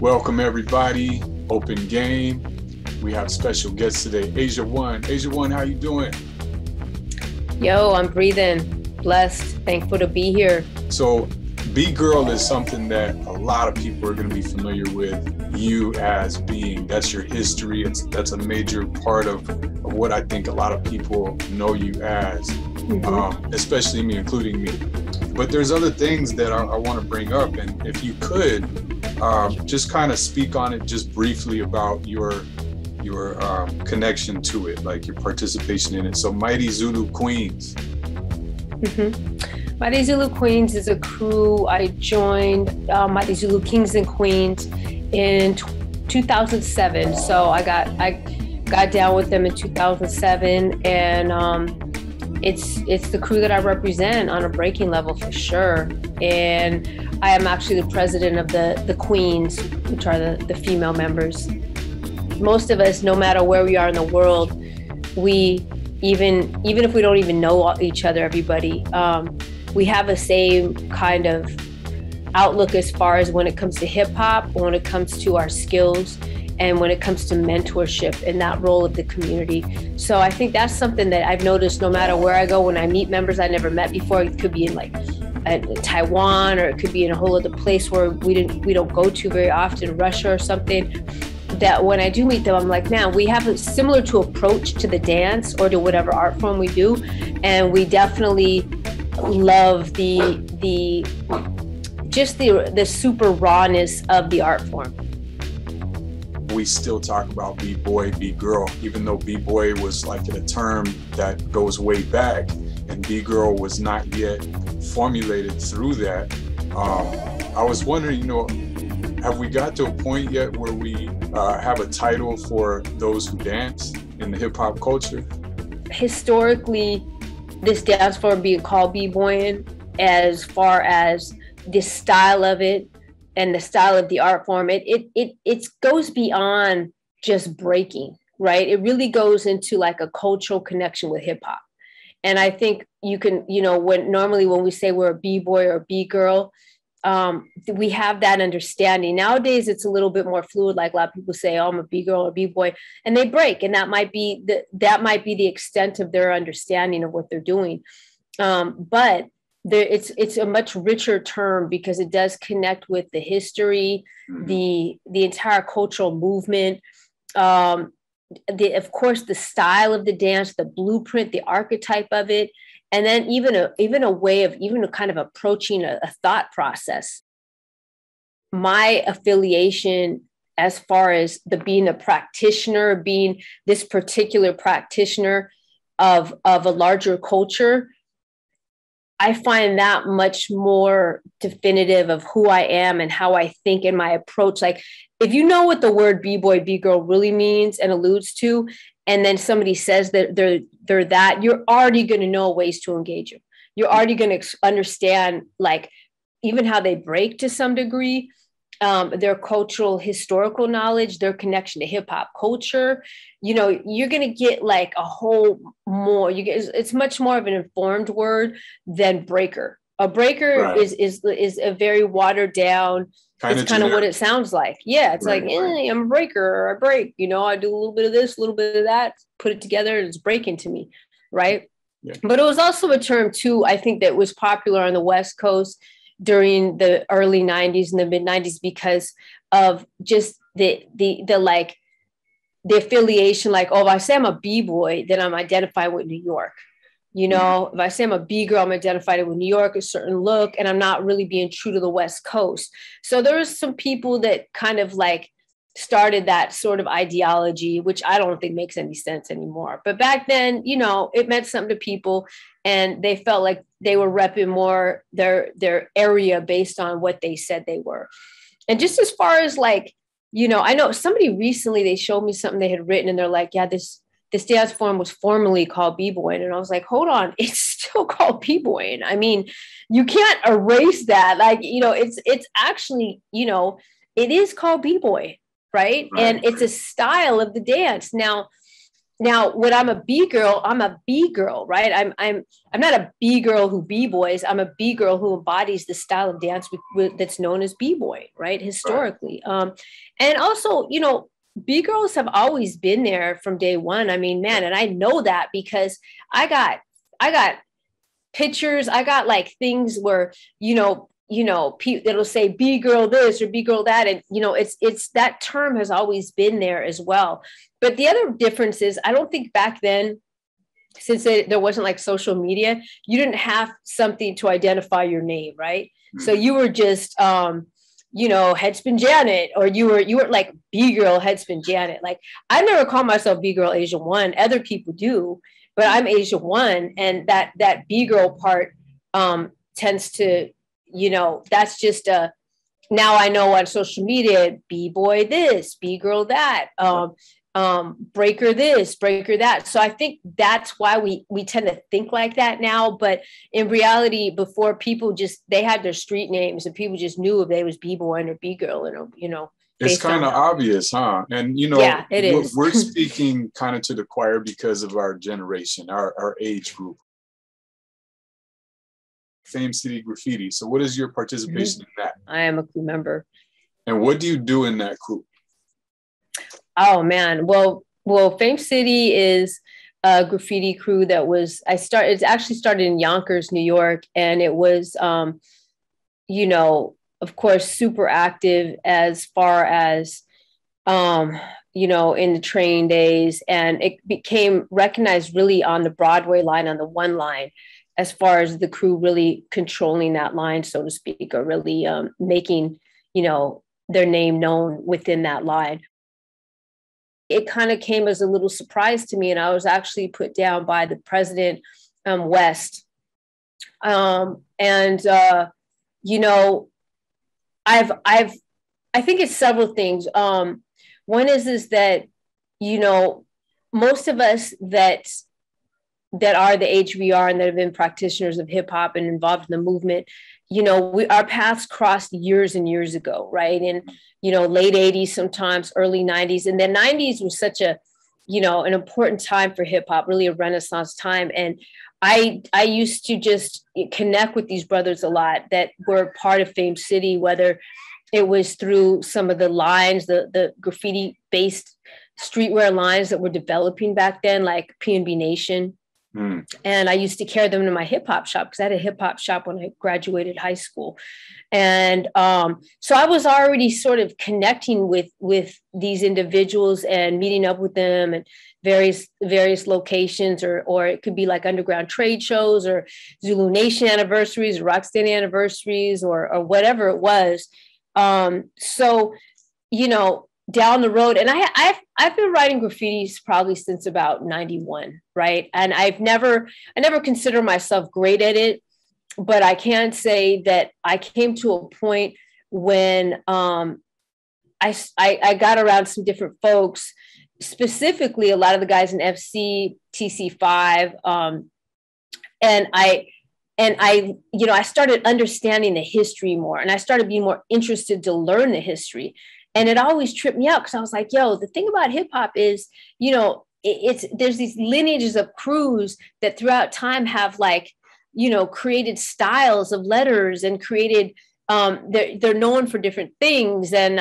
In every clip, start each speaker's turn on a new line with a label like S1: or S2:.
S1: Welcome everybody, Open Game. We have special guests today, Asia One. Asia One, how you doing?
S2: Yo, I'm breathing, blessed, thankful to be here.
S1: So B-Girl is something that a lot of people are going to be familiar with you as being. That's your history. That's a major part of what I think a lot of people know you as, especially me, including me. But there's other things that I want to bring up. And if you could just kind of speak on it just briefly about your connection to it, like your participation in it. So Mighty Zulu Queens.
S2: Mighty Zulu Queens is a crew. I joined Mighty Zulu Kings and Queens in 2007. So I got down with them in 2007, and it's the crew that I represent on a breaking level for sure. And I am actually the president of the Queens, which are the female members. Most of us, no matter where we are in the world, we even if we don't even know each other, everybody, we have the same kind of outlook as far as when it comes to hip hop, when it comes to our skills, and when it comes to mentorship and that role of the community. So I think that's something that I've noticed no matter where I go, when I meet members I never met before. It could be in like Taiwan, or it could be in a whole other place where we don't go to very often, Russia or something, that when I do meet them, I'm like, man, we have a similar to approach to the dance or to whatever art form we do. And we definitely love the super rawness of the art form.
S1: We still talk about B-boy, B-girl, even though B-boy was like a term that goes way back, and B-girl was not yet formulated through that. I was wondering, have we got to a point yet where we have a title for those who dance in the hip hop culture? Historically,
S2: this dance form being called b-boying, as far as the style of it and the style of the art form, it goes beyond just breaking, right? It really goes into like a cultural connection with hip hop. And I think you can, when we say we're a b-boy or a b-girl, we have that understanding. Nowadays, it's a little bit more fluid. Like a lot of people say, "Oh, I'm a b-girl or b-boy," and they break, and that might be the extent of their understanding of what they're doing. But it's a much richer term because it does connect with the history, the entire cultural movement, of course, the style of the dance, the blueprint, the archetype of it. And then even a way of kind of approaching a thought process. My affiliation, as far as being a practitioner, being this particular practitioner of a larger culture, I find that much more definitive of who I am and how I think in my approach. Like, if you know what the word b-boy, b-girl really means and alludes to, and then somebody says that they're that, you're already going to know ways to engage them. You're already going to understand, like, even how they break to some degree, their cultural, historical knowledge, their connection to hip hop culture. You're going to get like a whole more, it's much more of an informed word than breaker. A breaker right. is a very watered down, it's kind of what it sounds like. Yeah, it's right, like, I'm a breaker, or I break, I do a little bit of this, a little bit of that, put it together, and it's breaking to me, right? Yeah. But it was also a term, too, I think, that was popular on the West Coast during the early 90s and the mid 90s because of just the affiliation, like, if I say I'm a b-boy, then I'm identified with New York. If I say I'm a b-girl, I'm identified with New York, a certain look, and I'm not really being true to the West Coast. So there was some people that kind of like started that sort of ideology, which I don't think makes any sense anymore. But back then, it meant something to people, and they felt like they were repping more their area based on what they said they were. And just as far as like, I know somebody recently, they showed me something they had written, and they're like, yeah, this dance form was formerly called b-boying. And I was like, hold on, it's still called b-boying. I mean, you can't erase that. Like, it's actually, it is called b-boy, right? And it's a style of the dance. Now, Now, when I'm a B girl, I'm a B girl, right? I'm not a B girl who B-boys. I'm a B girl who embodies the style of dance that's known as B-boy, right? Historically. Right. And also, you know, B girls have always been there from day one. I mean, man, and I know that because I got pictures. I got like things where, it'll say B girl this or B girl that. And, you know, it's that term has always been there as well. But the other difference is, I don't think back then, since there wasn't like social media, you didn't have something to identify your name, right? Mm-hmm. So you were just, Headspin Janet, or you were like B girl Headspin Janet. Like, I never call myself B girl Asia One. Other people do, but I'm Asia One, and that B girl part tends to, that's just a. Now I know on social media, B boy this, B girl that. Breaker this, breaker that. So I think that's why we tend to think like that now. But in reality, before, people they had their street names and people just knew if they was B-boy or B-girl, and
S1: it's kind of obvious, huh? And
S2: yeah, it is.
S1: We're speaking kind of to the choir because of our generation, our age group. Fame City Graffiti. So what is your participation in that? I
S2: am a crew member.
S1: And what do you do in that crew?
S2: Oh man. Well, Fame City is a graffiti crew that it actually started in Yonkers, New York. And it was, of course, super active as far as, in the train days. And it became recognized really on the Broadway line, on the one line, as far as the crew really controlling that line, so to speak, or really making, their name known within that line. It kind of came as a little surprise to me. And I was actually put down by the president, West. I think it's several things. One is that, most of us that are the age we are and that have been practitioners of hip hop and involved in the movement, our paths crossed years and years ago, right? And, late 80s, sometimes early 90s. And the 90s was such an important time for hip hop, really a renaissance time. And I used to just connect with these brothers a lot that were part of Fame City, whether it was through some of the lines, the graffiti-based streetwear lines that were developing back then, like P&B Nation. And I used to carry them to my hip hop shop because I had a hip hop shop when I graduated high school. And so I was already sort of connecting with these individuals and meeting up with them at various locations, or it could be like underground trade shows or Zulu Nation anniversaries, Rocksteady anniversaries, or whatever it was. So, down the road, and I've been writing graffitis probably since about 91, right? And I never consider myself great at it, but I can say that I came to a point when I got around some different folks, specifically a lot of the guys in FC, TC5, and I started understanding the history more, and I started being more interested to learn the history. And it always tripped me out because I was like, yo, the thing about hip hop is, there's these lineages of crews that throughout time have created styles of letters and created, they're known for different things. And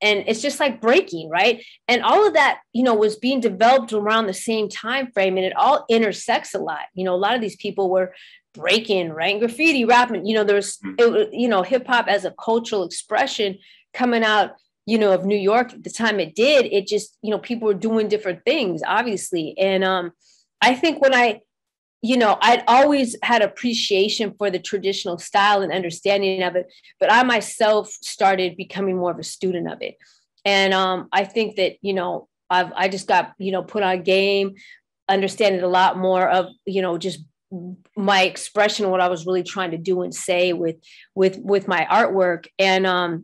S2: it's just like breaking, right? And all of that, was being developed around the same time frame, and it all intersects a lot. A lot of these people were breaking, writing graffiti, rapping, there's, hip hop as a cultural expression coming out, of New York at the time it did, it just, people were doing different things, obviously. And I think when I'd always had appreciation for the traditional style and understanding of it, but I myself started becoming more of a student of it. And I think that, I just got, put on game, understanding a lot more of, just my expression, what I was really trying to do and say with my artwork. And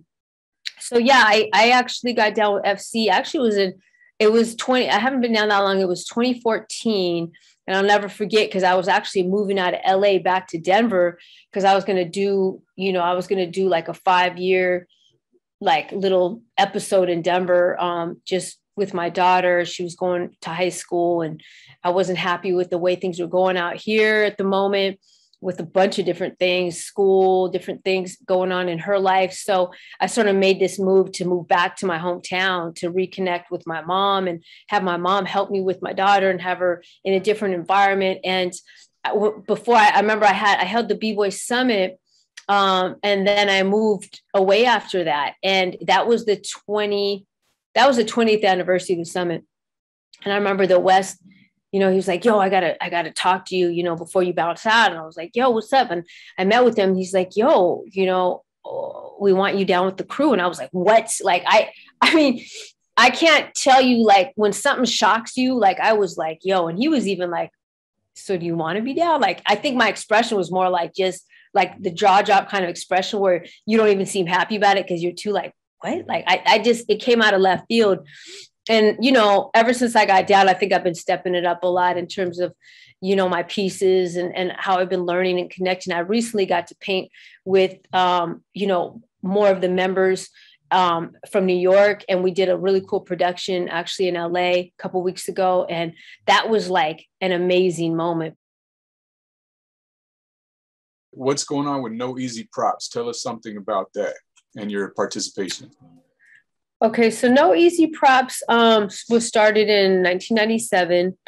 S2: so yeah, I actually got down with FC. Actually, I haven't been down that long. It was 2014, and I'll never forget because I was actually moving out of LA back to Denver because I was going to do like a 5-year like little episode in Denver, just with my daughter. She was going to high school, and I wasn't happy with the way things were going out here at the moment, with a bunch of different things, school, different things going on in her life. So I sort of made this move to move back to my hometown to reconnect with my mom and have my mom help me with my daughter and have her in a different environment. And before I remember I held the B-Boy Summit, and then I moved away after that. And that was the 20th anniversary of the summit. And I remember the West, he was like, yo, I gotta talk to you, before you bounce out. And I was like, yo, what's up? And I met with him. He's like, yo, we want you down with the crew. And I was like, what? Like, I mean, I can't tell you, like, when something shocks you, like, I was like, yo, and he was even like, so do you want to be down? Like, I think my expression was more like just like the jaw drop kind of expression where you don't even seem happy about it because you're too like, what? Like, it came out of left field. And, ever since I got down, I think I've been stepping it up a lot in terms of, my pieces and how I've been learning and connecting. I recently got to paint with, more of the members from New York. And we did a really cool production actually in LA a couple of weeks ago. And that was like an amazing moment.
S1: What's going on with No Easy Props? Tell us something about that and your participation.
S2: Okay, so No Easy Props was started in 1997,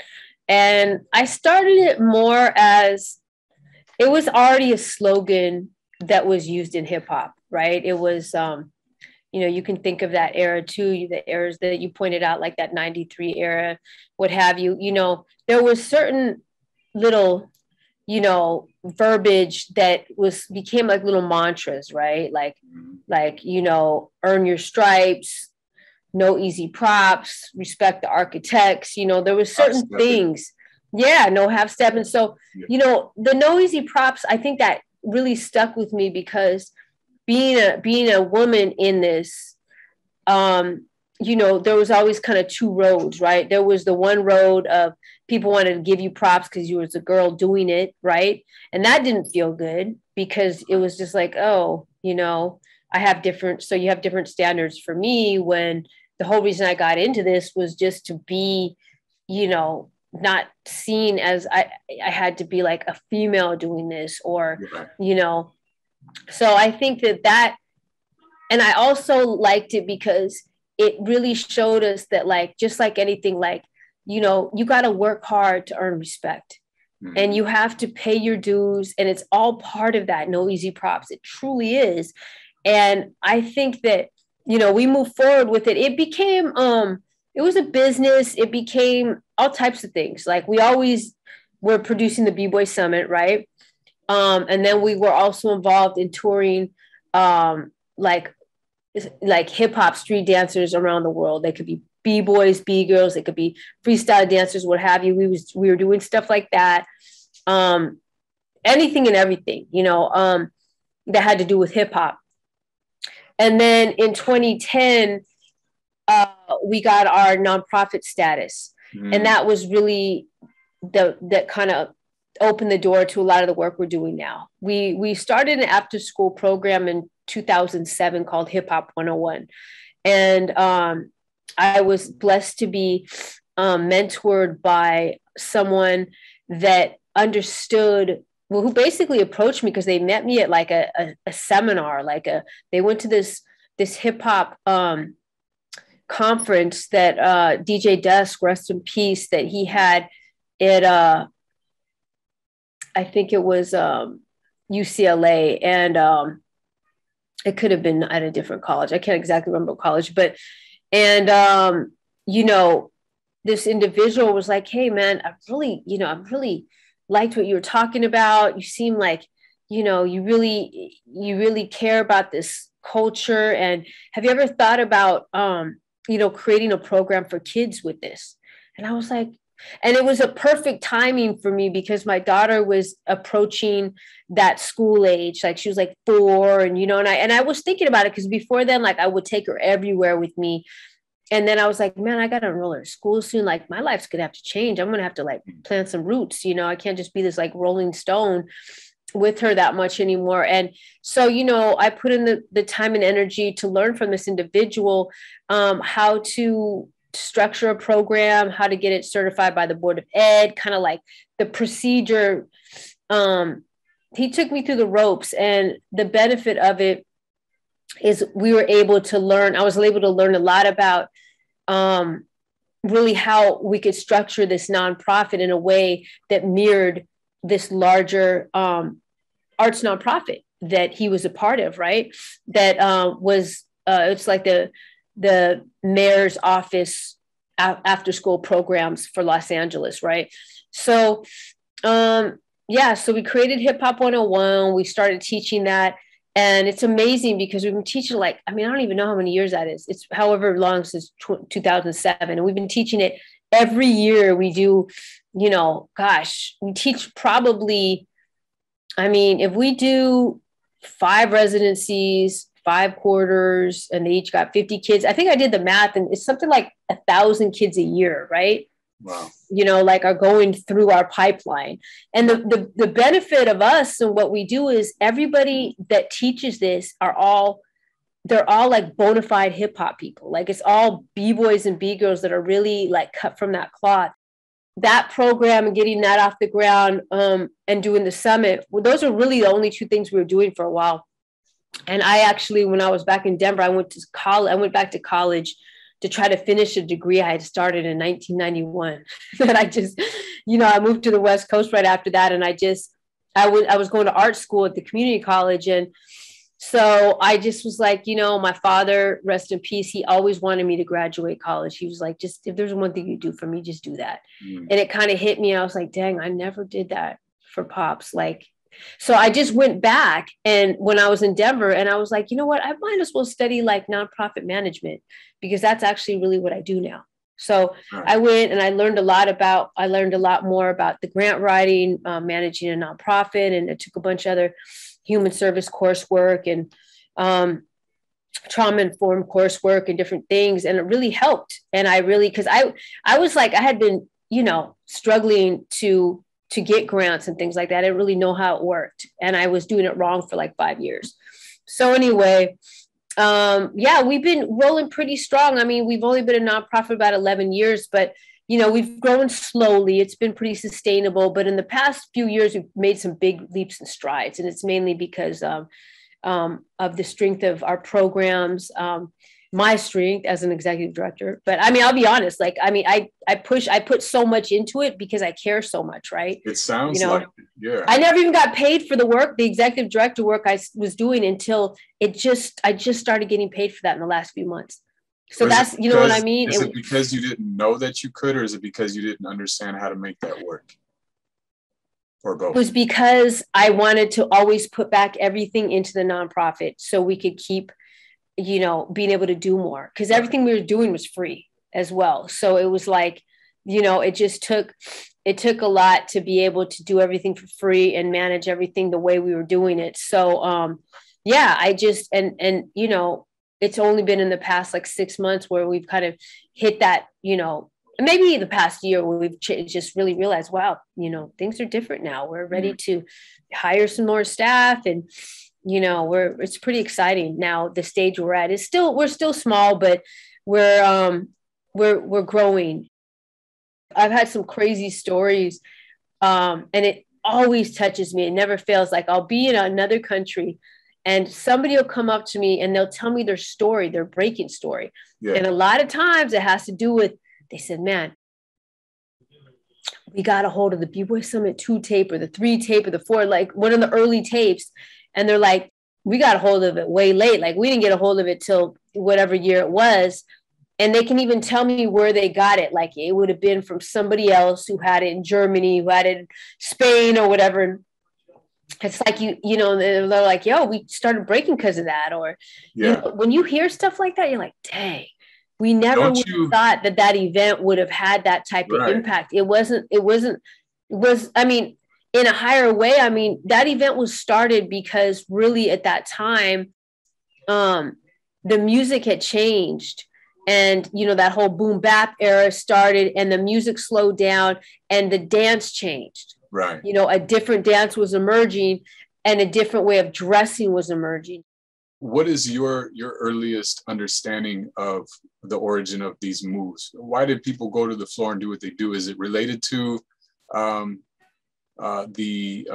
S2: and I started it more as it was already a slogan that was used in hip hop, right? It was, you can think of that era too, the eras that you pointed out, like that 93 era, what have you. There was certain little, verbiage that became like little mantras, right? Like, earn your stripes, no easy props, respect the architects. There was certain things. Yeah, no half step. And so, the no easy props, I think that really stuck with me because being a woman in this, there was always kind of two roads, right? There was the one road of people wanted to give you props because you was a girl doing it, right? And that didn't feel good because it was just like, oh, I have so you have different standards for me, when the whole reason I got into this was just to be, not seen as I had to be like a female doing this or, so I think that, and I also liked it because it really showed us that, like, just like anything, like, you got to work hard to earn respect. Mm-hmm. And you have to pay your dues. And it's all part of that no easy props. It truly is. And I think that, we move forward with it. It became, it was a business. It became all types of things. Like, we always were producing the B-Boy Summit, right? And then we were also involved in touring, like hip hop street dancers around the world. They could be B-boys, B-girls, they could be freestyle dancers, what have you. We were doing stuff like that. Anything and everything, that had to do with hip hop. And then in 2010, we got our nonprofit status. Mm. And that was really that kind of opened the door to a lot of the work we're doing now. We started an after school program in 2007 called Hip Hop 101. And I was blessed to be mentored by someone that understood, who basically approached me because they met me at like a seminar, they went to this hip hop conference that DJ Dusk, rest in peace, that he had at I think it was UCLA, and it could have been at a different college. I can't exactly remember college, but this individual was like, hey man, I really liked what you were talking about. You seem like, you really care about this culture. And have you ever thought about, creating a program for kids with this? And I was like, and it was a perfect timing for me because my daughter was approaching that school age. Like, she was like 4, and I was thinking about it because before then, like, I would take her everywhere with me. And then I was like, man, I got to enroll her in school soon. Like, my life's going to have to change. I'm going to have to like plant some roots. I can't just be this like rolling stone with her that much anymore. And so, I put in the time and energy to learn from this individual how to structure a program, how to get it certified by the Board of Ed, kind of like the procedure. He took me through the ropes, and the benefit of it is we were able to learn. I was able to learn a lot about really how we could structure this nonprofit in a way that mirrored this larger arts nonprofit that he was a part of, right? That was, it's like the mayor's office after school programs for Los Angeles, right? So, so we created Hip Hop 101. We started teaching that. And it's amazing because we've been teaching I don't even know how many years that is. It's however long since 2007. And we've been teaching it every year. We do, we teach probably, if we do 5 residencies, 5 quarters, and they each got 50 kids. I think I did the math, and it's something like 1,000 kids a year, right?
S1: Wow.
S2: Are going through our pipeline. And the benefit of us and what we do is everybody that teaches this they're all like bona fide hip hop people. Like it's all B-boys and B-girls that are really like cut from that cloth. That program and getting that off the ground and doing the summit, well, those are really the only 2 things we were doing for a while. And I actually, when I was back in Denver, I went back to college to try to finish a degree I had started in 1991. That I just, I moved to the West Coast right after that. And I was going to art school at the community college. And so I just was like, my father, rest in peace, he always wanted me to graduate college. He was like, just, if there's one thing you do for me, just do that. Mm. And it kind of hit me. I was like, dang, I never did that for Pops. So I just went back, and when I was in Denver, and I was like, you know what, I might as well study like nonprofit management, because that's actually really what I do now. So I went and I learned a lot more about the grant writing, managing a nonprofit, and I took a bunch of other human service coursework and trauma-informed coursework and different things. And it really helped. And because I was like, I had been, struggling to get grants and things like that. I didn't really know how it worked. And I was doing it wrong for like 5 years. So anyway, we've been rolling pretty strong. We've only been a nonprofit about 11 years, but, we've grown slowly. It's been pretty sustainable. But in the past few years, we've made some big leaps and strides. And it's mainly because of the strength of our programs, my strength as an executive director. But I'll be honest, I put so much into it because I care so much, right?
S1: It sounds like it, yeah.
S2: I never even got paid for the executive director work I was doing until I just started getting paid for that in the last few months. So that's, you know what I mean?
S1: Is it because you didn't know that you could, or is it because you didn't understand how to make that work? Or both? It
S2: was because I wanted to always put back everything into the nonprofit so we could keep being able to do more, because everything we were doing was free as well. So it was like, it took a lot to be able to do everything for free and manage everything the way we were doing it. So, I just, and it's only been in the past like 6 months where we've kind of hit that, maybe the past year where we've just really realized, wow, things are different now. We're ready to hire some more staff, and it's pretty exciting now. The stage we're at is we're still small, but we're growing. I've had some crazy stories, and it always touches me. It never fails. Like I'll be in another country and somebody will come up to me and they'll tell me their story, their breaking story. Yeah. And a lot of times it has to do with, they said, man, we got a hold of the B-Boy Summit 2 tape or the 3 tape or the 4, like one of the early tapes. And they're like, we got a hold of it way late. Like we didn't get a hold of it till whatever year it was. And they can even tell me where they got it. Like it would have been from somebody else who had it in Germany, who had it in Spain or whatever. It's like, they're like, yo, we started breaking because of that. Or when you hear stuff like that, you're like, dang, we never would have thought that event would have had that type of impact. It was, in a higher way. That event was started because really at that time, the music had changed. And, that whole boom bap era started and the music slowed down and the dance changed.
S1: Right.
S2: A different dance was emerging and a different way of dressing was emerging.
S1: what is your earliest understanding of the origin of these moves? Why did people go to the floor and do what they do? Is it related to the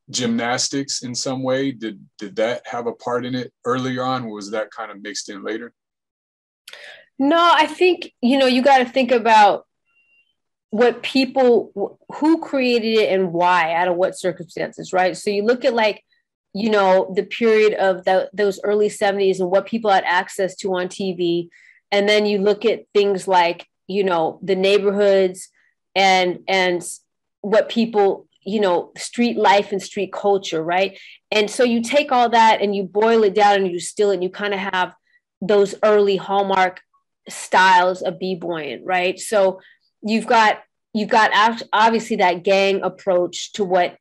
S1: gymnastics in some way? Did that have a part in it earlier on? Or was that kind of mixed in later?
S2: No, I think, you got to think about what people, who created it and why, out of what circumstances, right? So you look at the period of those early 70s and what people had access to on TV. And then you look at things like, the neighborhoods and what people, street life and street culture, right? And so you take all that and you boil it down and you distill it and you kind of have those early hallmark styles of b-boying, right? So you've got obviously that gang approach to what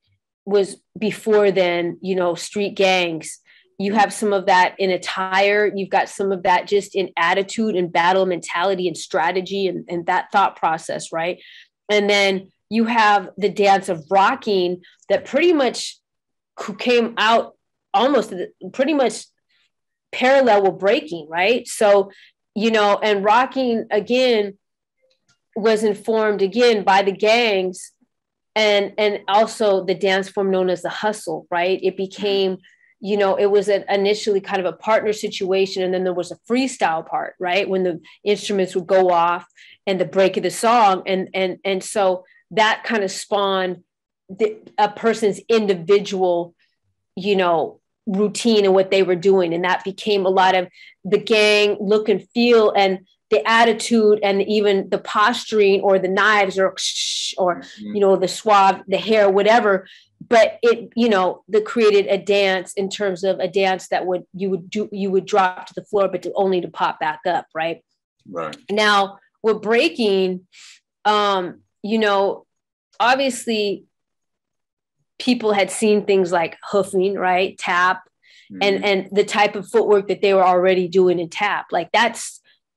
S2: was before then, street gangs. You have some of that in attire. You've got some of that just in attitude and battle mentality and strategy and that thought process, right? And then you have the dance of rocking that pretty much came out almost pretty much parallel with breaking, right? So, and rocking again was informed again by the gangs and also the dance form known as the hustle, right? It became, it was initially kind of a partner situation. And then there was a freestyle part, right? When the instruments would go off and the break of the song. And so that kind of spawned a person's individual, routine and what they were doing. And that became a lot of the gang look and feel and the attitude and even the posturing or the knives or the suave, the hair, whatever. But it, that created a dance in terms of a dance that you would drop to the floor, but only to pop back up. Right.
S1: Right.
S2: Now with breaking, obviously people had seen things like hoofing, right? Tap and the type of footwork that they were already doing in tap. Like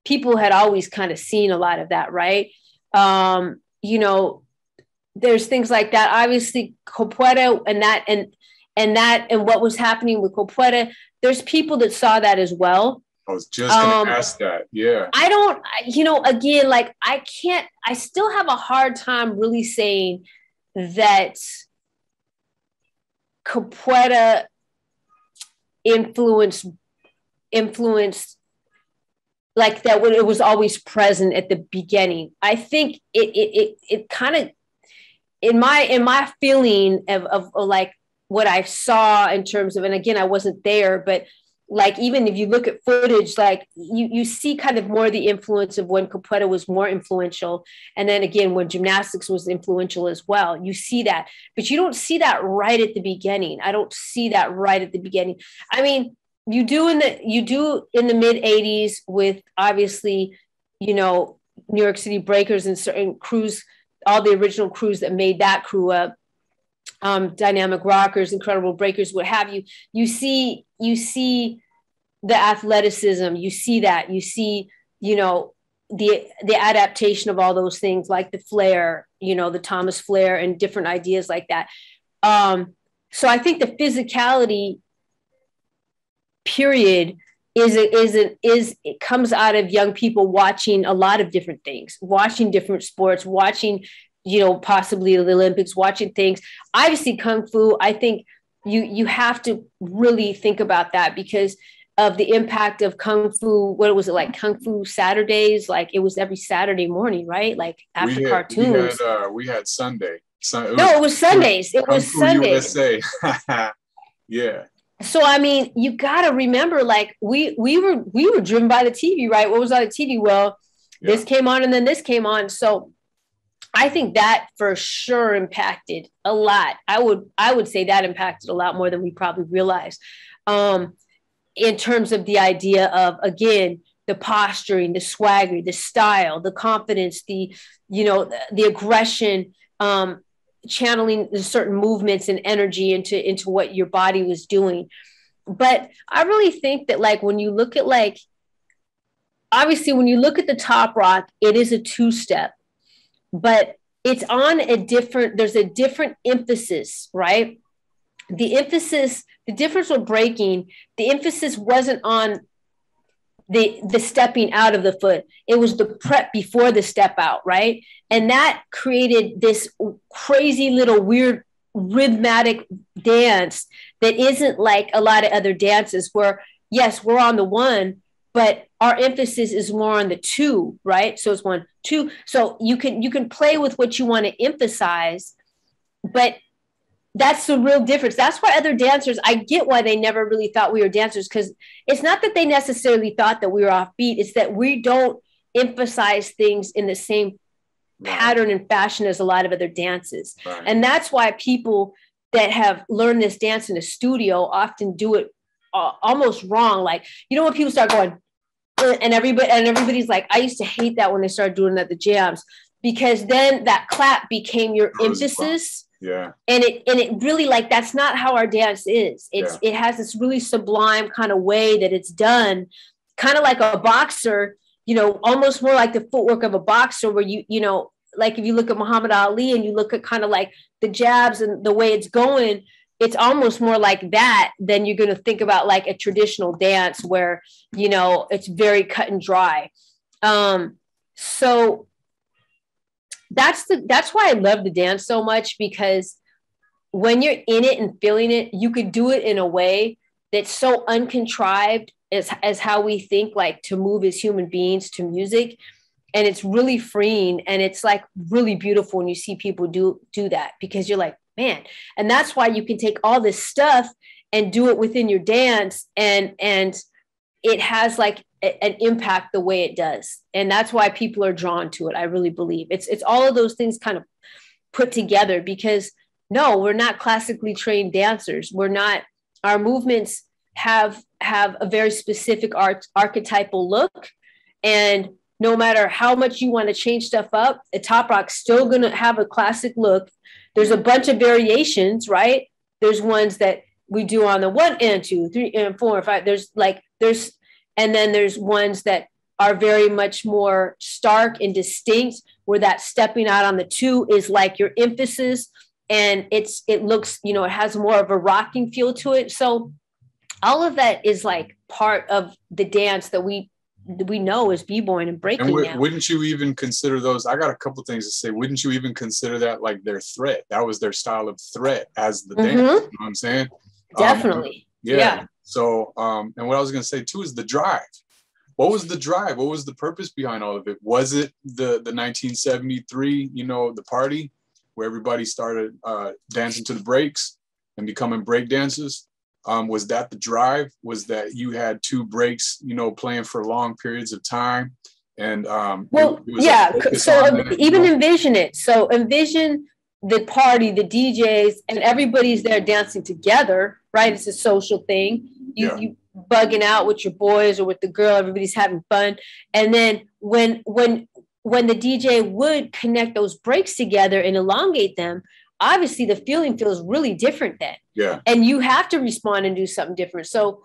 S2: people had always kind of seen a lot of that, right? There's things like that. Obviously, Capoeira and what was happening with Capoeira, there's people that saw that as well.
S1: I was just going to ask that. Yeah.
S2: I don't, again, I still have a hard time really saying that Capoeira influenced like that when it was always present at the beginning. I think it kind of in my feeling of like what I saw in terms of, and again, I wasn't there, but like, even if you look at footage, like you see kind of more the influence of when Capoeira was more influential. And then again, when gymnastics was influential as well, you see that, but you don't see that right at the beginning. I don't see that right at the beginning. I mean, you do in the mid 80s with obviously, New York City Breakers and certain crews, all the original crews that made that crew up. Dynamic Rockers, Incredible Breakers, what have you. You see the athleticism. You see that. You see, the adaptation of all those things, like the flair, the Thomas Flair and different ideas like that. So I think the physicality period it comes out of young people watching a lot of different things, watching different sports, watching possibly the Olympics, watching things. Obviously, Kung Fu, I think you have to really think about that because of the impact of Kung Fu. What was it like? Kung Fu Saturdays? Like it was every Saturday morning, right? Like after cartoons.
S1: We had Sunday.
S2: It was Sundays. It was Sundays.
S1: USA. Yeah.
S2: So, I mean, you got to remember, like we were driven by the TV, right? What was on the TV? Well, this came on and then this came on. So I think that for sure impacted a lot. I would say that impacted a lot more than we probably realized, in terms of the idea of, again, the posturing, the swagger, the style, the confidence, the aggression, channeling certain movements and energy into what your body was doing. But I really think that, like, when you look at, like, obviously when you look at the Top Rock, it is a two-step, but it's on there's a different emphasis, right? the difference with breaking, the emphasis wasn't on the stepping out of the foot. It was the prep before the step out, right? And that created this crazy little weird rhythmic dance that isn't like a lot of other dances where, yes, we're on the one, but our emphasis is more on the two, right? So it's 1, 2. So you can play with what you want to emphasize, but that's the real difference. That's why other dancers, I get why they never really thought we were dancers, because it's not that they necessarily thought that we were offbeat. It's that we don't emphasize things in the same pattern and fashion as a lot of other dances. Right. And that's why people that have learned this dance in a studio often do it almost wrong. Like, you know, when people start going, and everybody's like, I used to hate that when they started doing that at the jams, because then that clap became your emphasis.
S1: Yeah.
S2: And it really, like, that's not how our dance is. It has this really sublime kind of way that it's done, kind of like a boxer, you know, almost more like the footwork of a boxer, where you know, like if you look at Muhammad Ali and you look at kind of like the jabs and the way it's going, it's almost more like that than you're going to think about like a traditional dance where, you know, it's very cut and dry. So that's why I love the dance so much, because when you're in it and feeling it, you could do it in a way that's so uncontrived as how we think, like, to move as human beings to music. And it's really freeing. And it's like really beautiful when you see people do that, because you're like, man. And that's why you can take all this stuff and do it within your dance. And it has like an impact the way it does. And that's why people are drawn to it. I really believe it's all of those things kind of put together, because no, we're not classically trained dancers. We're not, our movements have a very specific archetypal look. And no matter how much you want to change stuff up, a top rock's still going to have a classic look. There's a bunch of variations, right? There's ones that we do on the 1 and 2, 3 and 4 and 5. And then there's ones that are very much more stark and distinct, where that stepping out on the 2 is like your emphasis, and it looks, you know, it has more of a rocking feel to it. So all of that is like part of the dance that we know as b-boying and breaking. And
S1: wouldn't you even consider those? I got a couple things to say. Wouldn't you even consider that like their threat? That was their style of threat as the dance. You know what I'm saying?
S2: Definitely.
S1: Yeah. So, and what I was going to say too is the drive. What was the drive? What was the purpose behind all of it? Was it the 1973, you know, the party where everybody started dancing to the breaks and becoming break dancers? Was that the drive? Was that you had 2 breaks, you know, playing for long periods of time? And
S2: so even envision it. So envision the party, the DJs, and everybody's there dancing together, right? It's a social thing. You bugging out with your boys or with the girl, everybody's having fun. And then when the DJ would connect those breaks together and elongate them, obviously the feeling feels really different then.
S1: Yeah.
S2: And you have to respond and do something different. So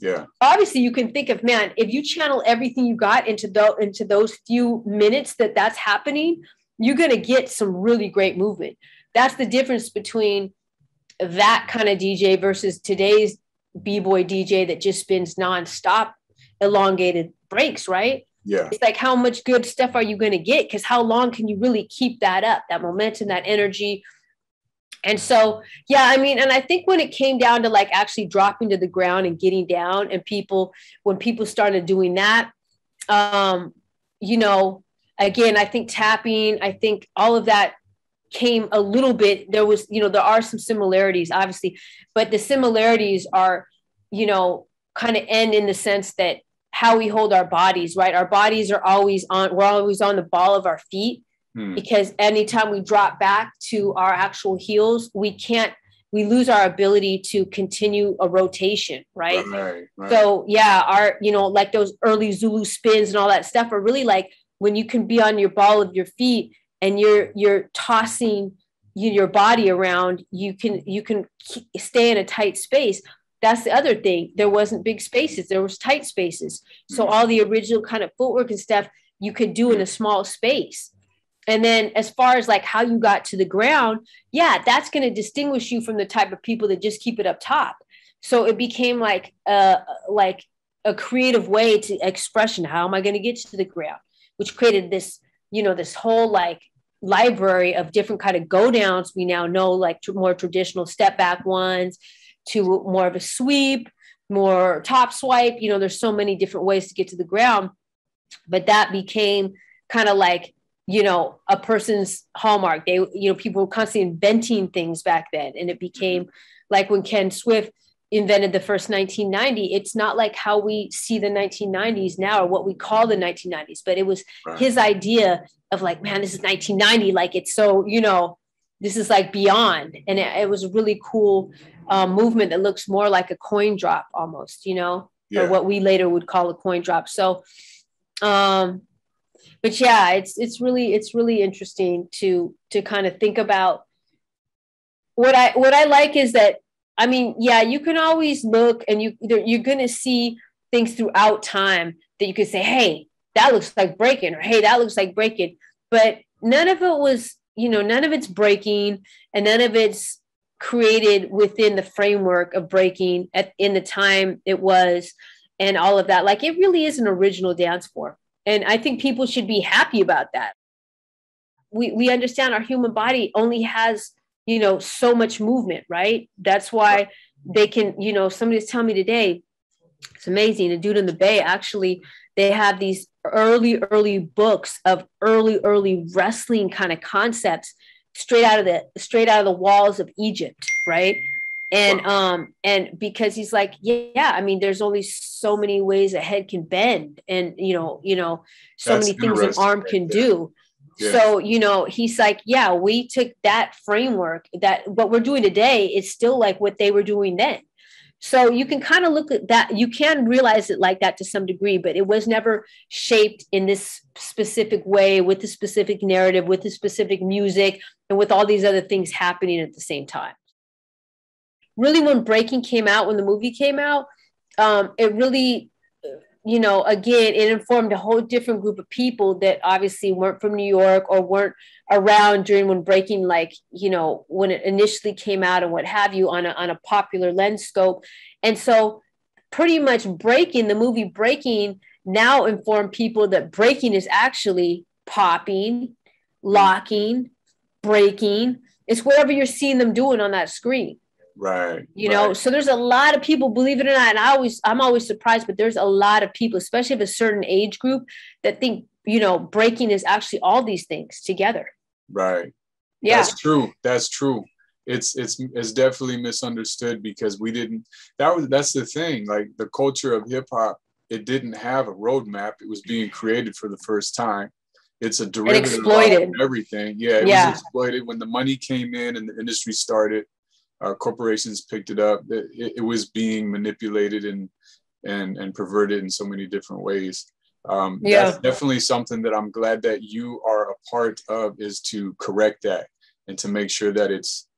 S1: yeah,
S2: obviously you can think of, man, if you channel everything you got into those few minutes that's happening, you're going to get some really great movement. That's the difference between that kind of DJ versus today's b-boy DJ that just spins nonstop elongated breaks, right?
S1: Yeah.
S2: It's like, how much good stuff are you going to get? Because how long can you really keep that up, that momentum, that energy? And so, yeah, I mean, and I think when it came down to like actually dropping to the ground and getting down, and when people started doing that, you know, again, I think tapping, I think all of that came a little bit, there was, you know, there are some similarities, obviously, but the similarities are, you know, kind of end in the sense that how we hold our bodies, right? Our bodies are always on, we're always on the ball of our feet, because anytime we drop back to our actual heels, we lose our ability to continue a rotation, right?
S1: Right.
S2: So yeah, our, you know, like those early Zulu spins and all that stuff are really like when you can be on your ball of your feet and you're tossing your body around, you can stay in a tight space. That's the other thing. There wasn't big spaces. There was tight spaces. So all the original kind of footwork and stuff you could do in a small space. And then as far as like how you got to the ground, yeah, that's going to distinguish you from the type of people that just keep it up top. So it became like a creative way to expression. How am I going to get to the ground? Which created this, this whole like library of different kind of go downs. We now know like more traditional step back ones to more of a sweep, more top swipe. There's so many different ways to get to the ground, but that became kind of like, a person's hallmark. They, people were constantly inventing things back then. And it became like when Ken Swift invented the first 1990, it's not like how we see the 1990s now or what we call the 1990s, but it was his idea of like, man, this is 1990. Like, it's so, this is like beyond. And it was a really cool movement that looks more like a coin drop almost, or what we later would call a coin drop. So, but yeah, it's really interesting to kind of think about. What I like is that, I mean, yeah, you can always look and you're going to see things throughout time that you could say, hey, that looks like breaking, or hey, that looks like breaking. But none of it was, none of it's breaking, and none of it's created within the framework of breaking in the time it was and all of that. Like, it really is an original dance form. And I think people should be happy about that. We understand our human body only has, so much movement, right? That's why they can, somebody's telling me today, it's amazing. A dude in the Bay, actually, they have these early books of early wrestling kind of concepts straight out of the walls of Egypt, right? And because he's like, yeah, I mean, there's only so many ways a head can bend, and so many things an arm can do. Yeah. So, he's like, yeah, we took that framework, that what we're doing today is still like what they were doing then. So you can kind of look at that. You can realize it like that to some degree, but it was never shaped in this specific way with the specific narrative, with the specific music, and with all these other things happening at the same time. Really, when breaking came out, when the movie came out, it really, again, it informed a whole different group of people that obviously weren't from New York or weren't around during when breaking, like, when it initially came out and what have you on a popular lens scope. And so pretty much the movie Breaking now informed people that breaking is actually popping, locking, breaking. It's whatever you're seeing them doing on that screen.
S1: Right.
S2: So there's a lot of people, believe it or not, and I'm always surprised, but there's a lot of people, especially of a certain age group, that think, breaking is actually all these things together.
S1: Right. Yeah. That's true. It's definitely misunderstood because that's the thing. Like, the culture of hip hop, it didn't have a roadmap. It was being created for the first time. It's a derivative of everything. Yeah. It was exploited when the money came in and the industry started. Corporations picked it up. It was being manipulated and perverted in so many different ways. That's definitely something that I'm glad that you are a part of, is to correct that and to make sure that it's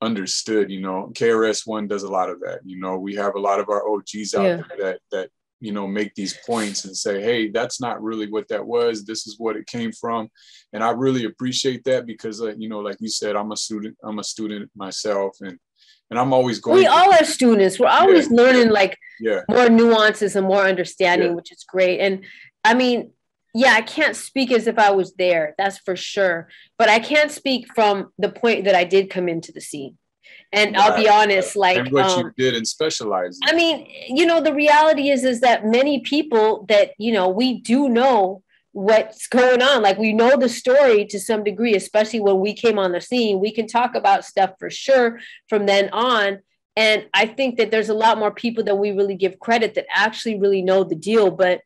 S1: understood. KRS-One does a lot of that. We have a lot of our OGs out there that make these points and say, hey, that's not really what that was. This is what it came from. And I really appreciate that because, like you said, I'm a student myself, and I'm always going. We
S2: all are students. We're always learning more nuances and more understanding, which is great. And I mean, I can't speak as if I was there. That's for sure. But I can speak from the point that I did come into the scene. And I'll be honest, like,
S1: and what you did and specialized in.
S2: I mean, the reality is that many people that, we do know what's going on. Like, we know the story to some degree, especially when we came on the scene. We can talk about stuff for sure from then on. And I think that there's a lot more people than we really give credit that actually really know the deal. But,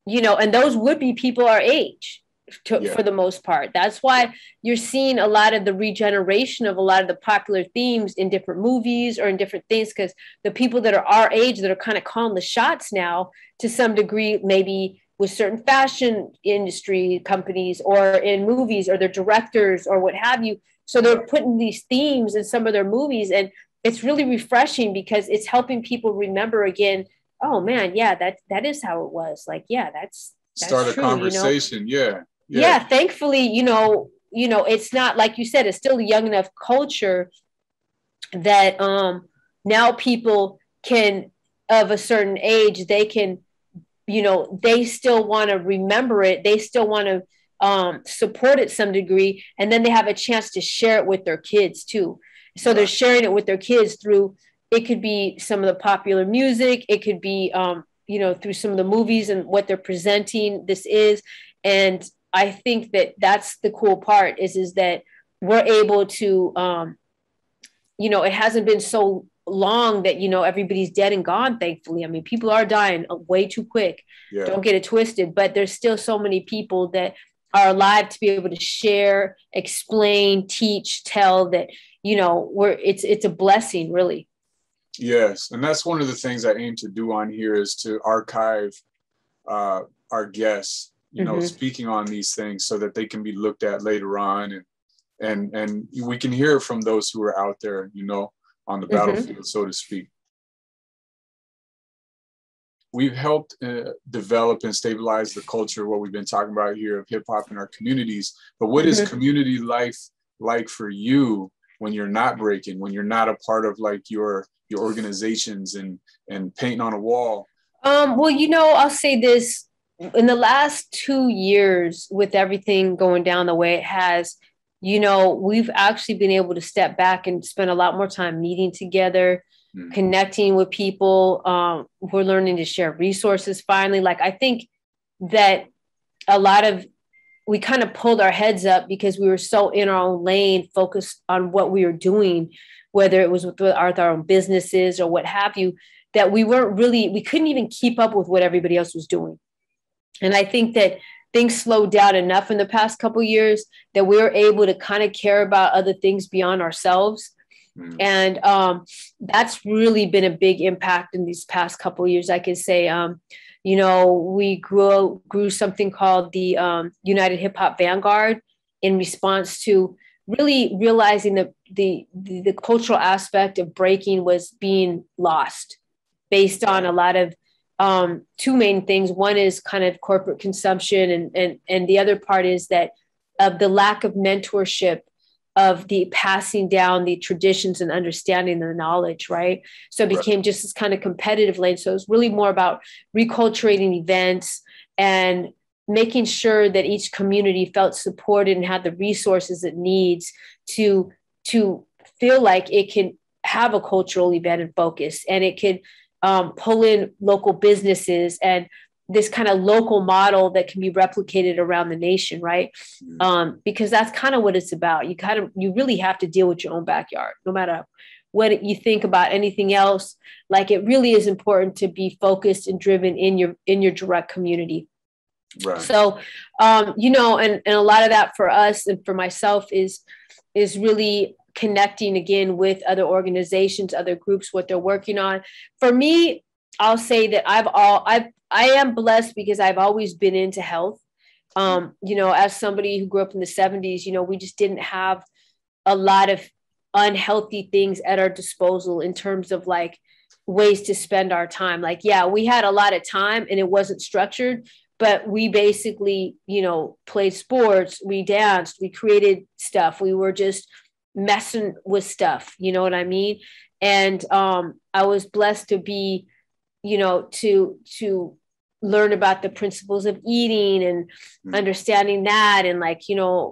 S2: and those would be people our age. For the most part. That's why you're seeing a lot of the regeneration of a lot of the popular themes in different movies or in different things, because the people that are our age that are kind of calling the shots now to some degree, maybe with certain fashion industry companies or in movies, or their directors or what have you. So they're putting these themes in some of their movies, and it's really refreshing because it's helping people remember again, oh man, that is how it was. Like, that's
S1: start a
S2: true,
S1: conversation.
S2: yeah,
S1: Yeah.
S2: thankfully, it's not like you said, it's still a young enough culture that now people can, of a certain age, they can, they still want to remember it. They still want to support it some degree. And then they have a chance to share it with their kids too. So they're
S1: Right.
S2: sharing it with their kids through, it could be some of the popular music. It could be, through some of the movies and what they're presenting this is. And I think that that's the cool part is that we're able to, it hasn't been so long that, everybody's dead and gone, thankfully. I mean, people are dying way too quick.
S1: Yeah.
S2: Don't get it twisted, but there's still so many people that are alive to be able to share, explain, teach, tell that, it's a blessing, really.
S1: Yes. And that's one of the things I aim to do on here is to archive our guests, speaking on these things so that they can be looked at later on, and we can hear from those who are out there, on the battlefield, so to speak. We've helped develop and stabilize the culture, what we've been talking about here of hip hop in our communities. But what is community life like for you when you're not breaking, when you're not a part of like your organizations and painting on a wall?
S2: Well, I'll say this. In the last 2 years, with everything going down the way it has, we've actually been able to step back and spend a lot more time meeting together, connecting with people. We're learning to share resources finally. Like, I think that we kind of pulled our heads up because we were so in our own lane, focused on what we were doing, whether it was with our own businesses or what have you, that we couldn't even keep up with what everybody else was doing. And I think that things slowed down enough in the past couple of years that we were able to kind of care about other things beyond ourselves. And that's really been a big impact in these past couple of years. I could say, we grew something called the United Hip Hop Vanguard in response to really realizing that the cultural aspect of breaking was being lost based on a lot of two main things. One is kind of corporate consumption, and the other part is that of the lack of mentorship, of the passing down the traditions and understanding the knowledge, right? So it became just this kind of competitive lane. So it's really more about reculturating events and making sure that each community felt supported and had the resources it needs to feel like it can have a cultural event and focus, and it could pull in local businesses and this kind of local model that can be replicated around the nation, right? Because that's kind of what it's about. You really have to deal with your own backyard, no matter what you think about anything else. Like, it really is important to be focused and driven in your direct community. Right. So, and a lot of that for us and for myself is really connecting again with other organizations, other groups, what they're working on. For me, I'll say that I am blessed because I've always been into health. As somebody who grew up in the 70s, we just didn't have a lot of unhealthy things at our disposal in terms of like ways to spend our time. Like, yeah, we had a lot of time and it wasn't structured, but we basically, played sports, we danced, we created stuff. We were just messing with stuff, you know what I mean? And I was blessed to be, to learn about the principles of eating and understanding that. And like,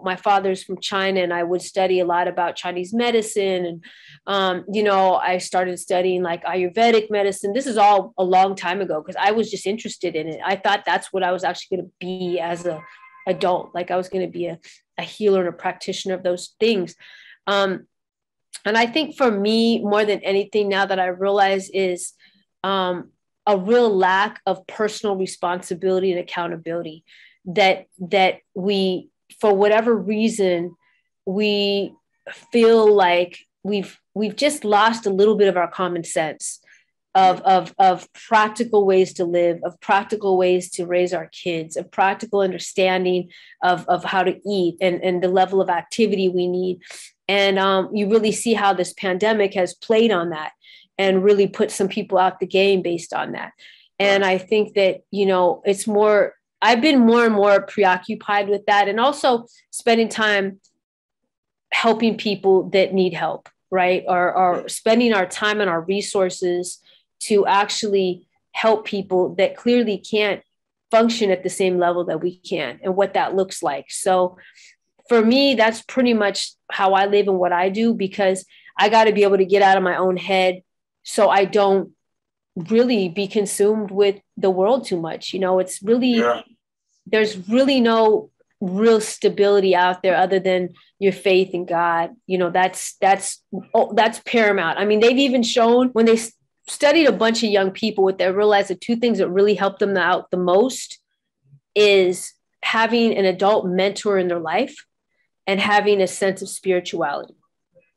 S2: my father's from China, and I would study a lot about Chinese medicine. And, I started studying like Ayurvedic medicine. This is all a long time ago because I was just interested in it. I thought that's what I was actually going to be as an adult. Like, I was going to be a healer and a practitioner of those things. And I think for me, more than anything now that I realize is a real lack of personal responsibility and accountability that we, for whatever reason, we feel like we've just lost a little bit of our common sense of practical ways to live, of practical ways to raise our kids, of practical understanding of how to eat and the level of activity we need. And you really see how this pandemic has played on that and really put some people out the game based on that. And I think that, it's more, I've been more and more preoccupied with that, and also spending time helping people that need help, right? Or spending our time and our resources to actually help people that clearly can't function at the same level that we can, and what that looks like. So for me, that's pretty much how I live and what I do, because I got to be able to get out of my own head so I don't really be consumed with the world too much. It's really, there's really no real stability out there other than your faith in God. That's paramount. I mean, they've even shown, when they studied a bunch of young people, what they realized, the two things that really helped them out the most is having an adult mentor in their life and having a sense of spirituality.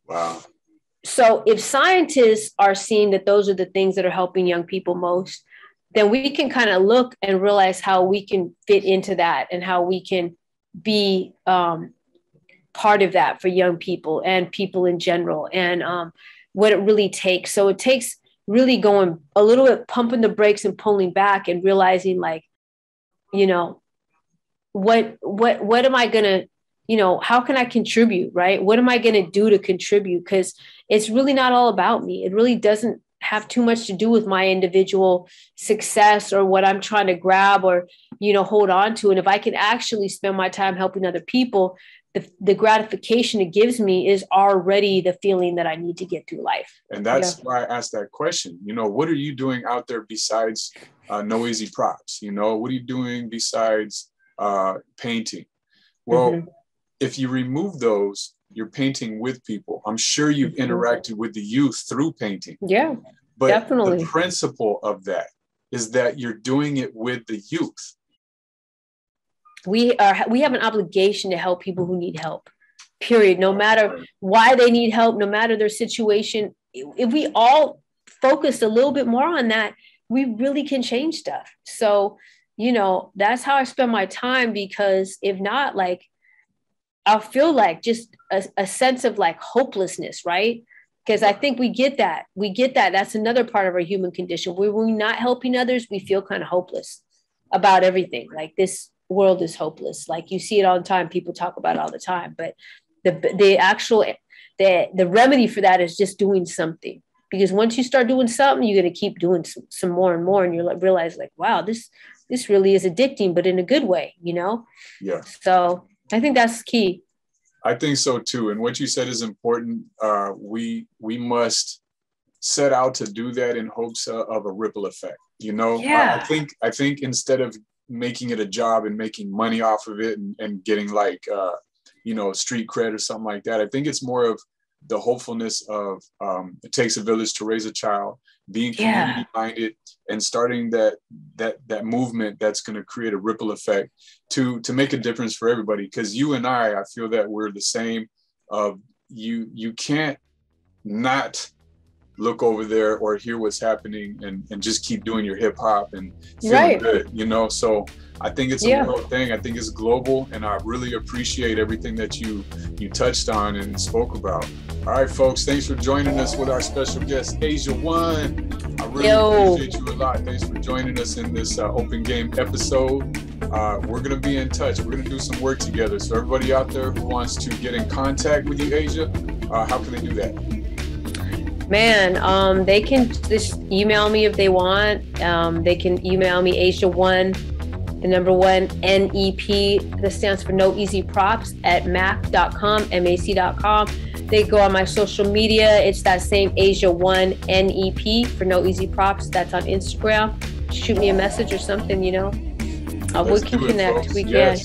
S1: Wow.
S2: So if scientists are seeing that those are the things that are helping young people most, then we can kind of look and realize how we can fit into that and how we can be part of that for young people and people in general, and what it really takes. So it takes really going a little bit, pumping the brakes and pulling back, and realizing, like, what am I going to, how can I contribute, right? What am I going to do to contribute? Because it's really not all about me. It really doesn't have too much to do with my individual success or what I'm trying to grab or, hold on to. And if I can actually spend my time helping other people, the gratification it gives me is already the feeling that I need to get through life. And
S1: that's why I asked that question. What are you doing out there besides No Easy Props? What are you doing besides painting? Well, if you remove those, you're painting with people. I'm sure you've interacted with the youth through painting.
S2: Yeah,
S1: but
S2: definitely.
S1: The principle of that is that you're doing it with the youth.
S2: We have an obligation to help people who need help, period. No matter why they need help, no matter their situation. If we all focus a little bit more on that, we really can change stuff. So, that's how I spend my time, because if not, like, I'll feel like just a sense of like hopelessness, right? Because I think we get that. That's another part of our human condition. When we're not helping others, we feel kind of hopeless about everything. Like, this world is hopeless. Like, you see it all the time. People talk about it all the time. But the remedy for that is just doing something. Because once you start doing something, you're going to keep doing some more and more. And you realize, like, wow, this really is addicting, but in a good way,
S1: Yeah.
S2: So I think that's key.
S1: I think so too. And what you said is important. We must set out to do that in hopes of a ripple effect.
S2: Yeah.
S1: I think instead of making it a job and making money off of it and getting like, street cred or something like that, I think it's more of the hopefulness of it takes a village to raise a child, being community minded and starting that movement that's going to create a ripple effect to make a difference for everybody. Because you and I feel that we're the same. You can't not look over there or hear what's happening and just keep doing your hip hop and feeling good, So I think it's a world thing. I think it's global, and I really appreciate everything that you touched on and spoke about. All right, folks, thanks for joining us with our special guest, Asia One. I really appreciate you a lot. Thanks for joining us in this open game episode. We're going to be in touch. We're going to do some work together. So everybody out there who wants to get in contact with you, Asia, how can they do that?
S2: Man, they can just email me if they want. They can email me Asia1, the number 1, NEP, that stands for No Easy Props, at mac.com, mac.com. They go on my social media. It's that same Asia1 NEP for No Easy Props. That's on Instagram. Shoot me a message or something, we can connect.
S1: Folks.
S2: We can.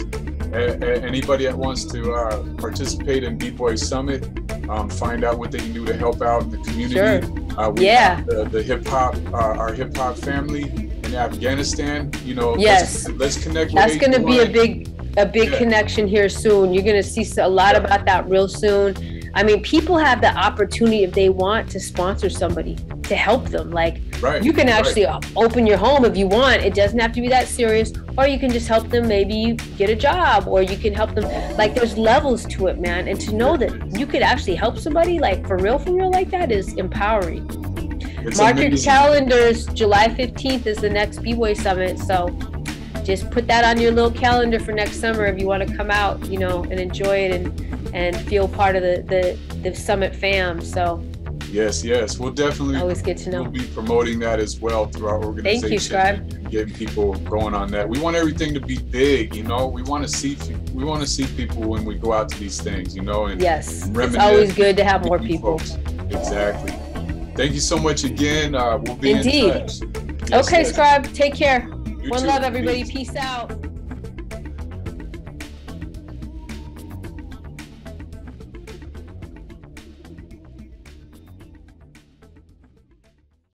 S1: Anybody that wants to participate in B-Boy Summit, find out what they can do to help out the community.
S2: Sure.
S1: We have the hip hop, our hip hop family in Afghanistan.
S2: Yes.
S1: Let's connect.
S2: That's going to be a big connection here soon. You're going to see a lot about that real soon. I mean, people have the opportunity, if they want, to sponsor somebody to help them. Like, you can actually open your home if you want. It doesn't have to be that serious. Or you can just help them maybe get a job, or you can help them. Like, there's levels to it, man. And to know that you could actually help somebody, like, for real like that is empowering. Mark your calendars. July 15th is the next B-Boy Summit. So just put that on your little calendar for next summer if you want to come out, you know, and enjoy it and feel part of the Summit fam. So
S1: yes, we'll definitely
S2: always get to know.
S1: We'll be promoting that as well through our organization.
S2: Thank you, Scribe.
S1: Getting people going on that. We want everything to be big, you know. We want to see people when we go out to these things, you know. And
S2: yes, it's always good to have more people.
S1: Folks. Exactly. Thank you so much again. We'll be in touch.
S2: Okay, Scribe. Take care.
S1: You
S2: One
S1: too.
S2: love, everybody.
S1: Peace
S2: Peace out.